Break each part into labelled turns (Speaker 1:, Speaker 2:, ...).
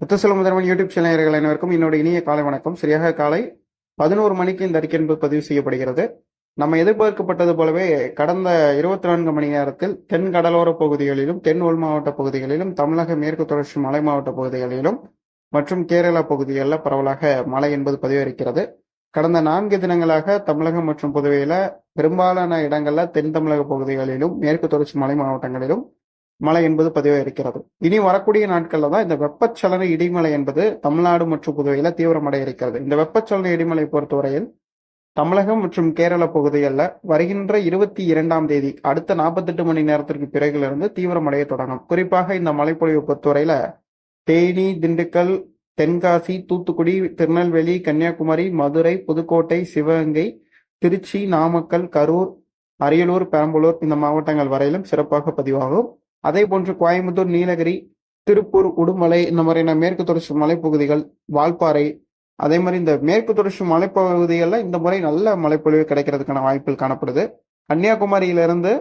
Speaker 1: முத்துசெல்வம் முதல்வன் YouTube channel நேயர்கள் அனைவருக்கும் என்னோட இனிய காலை வணக்கம். சரியாக காலை 11 மணிக்கு இந்த அறிக்கை என்பது பதிவு செய்யப்படுகிறது. நம்ம எதிர்பார்க்கப்பட்டது போலவே கடந்த 24 மணி நேரத்தில் தென் கடலோர பகுதிகளிலும் தென் உள் மாவட்ட பகுதிகளிலும் தமிழக மேற்கு தொடர்ச்சி மலை மாவட்ட பகுதிகளிலும் மற்றும் கேரளா பகுதிகளில் பரவலாக மழை என்பது பதிவாகிறது. கடந்த 4 தினங்களாக தமிழகம் மற்றும் புதுவையில பெரும்பாலான இடங்கள்ல தென் தமிழக பகுதிகளிலும் மேற்கு தொடர்ச்சி மலை மாவட்டங்களிலும் மழை என்பது பதிவாக இருக்கிறது. இனி வரக்கூடிய நாட்கள்ல தான் இந்த வெப்பச்சலன இடிமலை என்பது தமிழ்நாடு மற்றும் புதுவையில தீவிரமடைய இருக்கிறது. இந்த வெப்பச்சலன இடிமலை பொறுத்தவரையில் தமிழகம் மற்றும் கேரள பகுதிகளில் வருகின்ற 22ஆம் தேதி அடுத்த 48 மணி நேரத்திற்கு பிறகிலிருந்து தீவிரமடைய தொடங்கும். குறிப்பாக இந்த மழைப்பொழிவு பொறுத்தவரையில தேனி, திண்டுக்கல், தென்காசி, தூத்துக்குடி, திருநெல்வேலி, கன்னியாகுமரி, மதுரை, புதுக்கோட்டை, சிவகங்கை, திருச்சி, நாமக்கல், கரூர், அரியலூர், பெரம்பலூர் இந்த மாவட்டங்கள் வரையிலும் சிறப்பாக பதிவாகும். அதே போன்று கோயம்புத்தூர், நீலகிரி, திருப்பூர், உடுமலை இந்த மாதிரியான மேற்கு தொடர்ச்சி மலைப்பகுதிகள், வால்பாறை, அதே மாதிரி இந்த மேற்கு தொடர்ச்சி மலைப்பகுதிகளில் இந்த முறை நல்ல மழைப்பொழிவு கிடைக்கிறதுக்கான வாய்ப்புகள் காணப்படுது. கன்னியாகுமரியிலிருந்து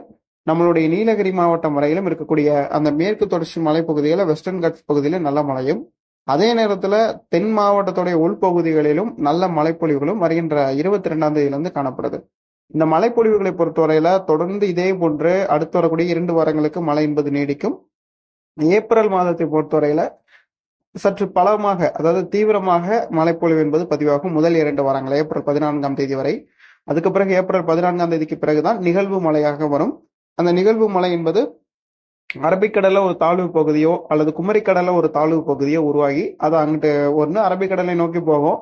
Speaker 1: நம்மளுடைய நீலகிரி மாவட்டம் வரையிலும் இருக்கக்கூடிய அந்த மேற்கு தொடர்ச்சி மலைப்பகுதிகளில் வெஸ்டர்ன் கட்ஸ் பகுதியில நல்ல மழையும், அதே நேரத்துல தென் மாவட்டத்துடைய உள்பகுதிகளிலும் நல்ல மழைப்பொழிவுகளும் வருகின்ற 22ஆம் தேதியிலிருந்து காணப்படுது. இந்த மழைப்பொழிவுகளை பொறுத்தவரையில தொடர்ந்து இதே போன்று அடுத்து வரக்கூடிய 2 வாரங்களுக்கு மழை என்பது நீடிக்கும். ஏப்ரல் மாதத்தை பொறுத்தவரையில சற்று பலமாக, அதாவது தீவிரமாக மழைப்பொழிவு என்பது பதிவாகும் முதல் 2 வாரங்கள் ஏப்ரல் 14ஆம் தேதி வரை. அதுக்கு பிறகு ஏப்ரல் 14ஆம் தேதிக்கு பிறகுதான் நிகழ்வு மழையாக வரும். அந்த நிகழ்வு மழை என்பது அரபிக்கடல்ல ஒரு தாழ்வு பகுதியோ அல்லது குமரிக்கடல்ல ஒரு தாழ்வு பகுதியோ உருவாகி அது அங்கிட்டு ஒன்று அரபிக்கடலை நோக்கி போகும்,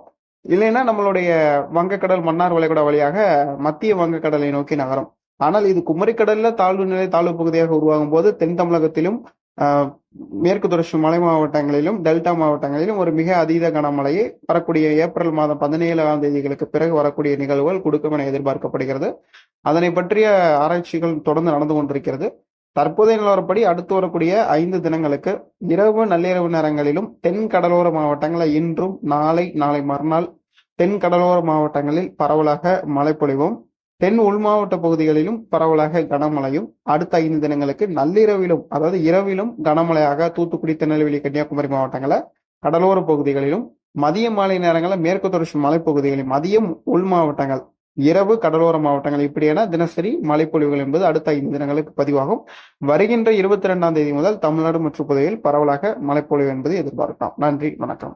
Speaker 1: இல்லைன்னா நம்மளுடைய வங்கக்கடல் மன்னார் வளைகுடா வழியாக மத்திய வங்கக்கடலை நோக்கி நகரும். ஆனால் இது குமரிக்கடல்ல தாழ்வு நிலை தாழ்வு பகுதியாக உருவாகும் போது தென் தமிழகத்திலும் மேற்கு தொடர்ச்சி மலை மாவட்டங்களிலும் டெல்டா மாவட்டங்களிலும் ஒரு மிக அதீத கனமழையை வரக்கூடிய ஏப்ரல் மாதம் 17ஆம் தேதிகளுக்கு பிறகு வரக்கூடிய நிகழ்வுகள் கொடுக்கும் என எதிர்பார்க்கப்படுகிறது. அதனை பற்றிய ஆராய்ச்சிகள் தொடர்ந்து நடந்து கொண்டிருக்கிறது. தற்போதைய நிலவரப்படி அடுத்து வரக்கூடிய 5 தினங்களுக்கு இரவு நள்ளிரவு நேரங்களிலும் தென் கடலோர மாவட்டங்களில் இன்றும் நாளை மறுநாள் தென் கடலோர மாவட்டங்களில் பரவலாக மழை பொழிவும், தென் உள் மாவட்ட பகுதிகளிலும் பரவலாக கனமழையும், அடுத்த 5 தினங்களுக்கு நள்ளிரவிலும் அதாவது இரவிலும் கனமழையாக தூத்துக்குடி, திருநெல்வேலி, கன்னியாகுமரி மாவட்டங்கள கடலோர பகுதிகளிலும், மதிய மாலை நேரங்களில் மேற்கு தொடர்ச்சி மலைப்பகுதிகளிலும், மதியம் உள் மாவட்டங்கள், இரவு கடலோர மாவட்டங்கள் இப்படியான தினசரி மழைப்பொழிவுகள் என்பது அடுத்த 5 தினங்களுக்கு பதிவாகும். வருகின்ற 22ஆம் தேதி முதல் தமிழ்நாடு மற்றும் புதுவையில் பரவலாக மழைப்பொழிவு என்பது எதிர்பார்க்கலாம். நன்றி, வணக்கம்.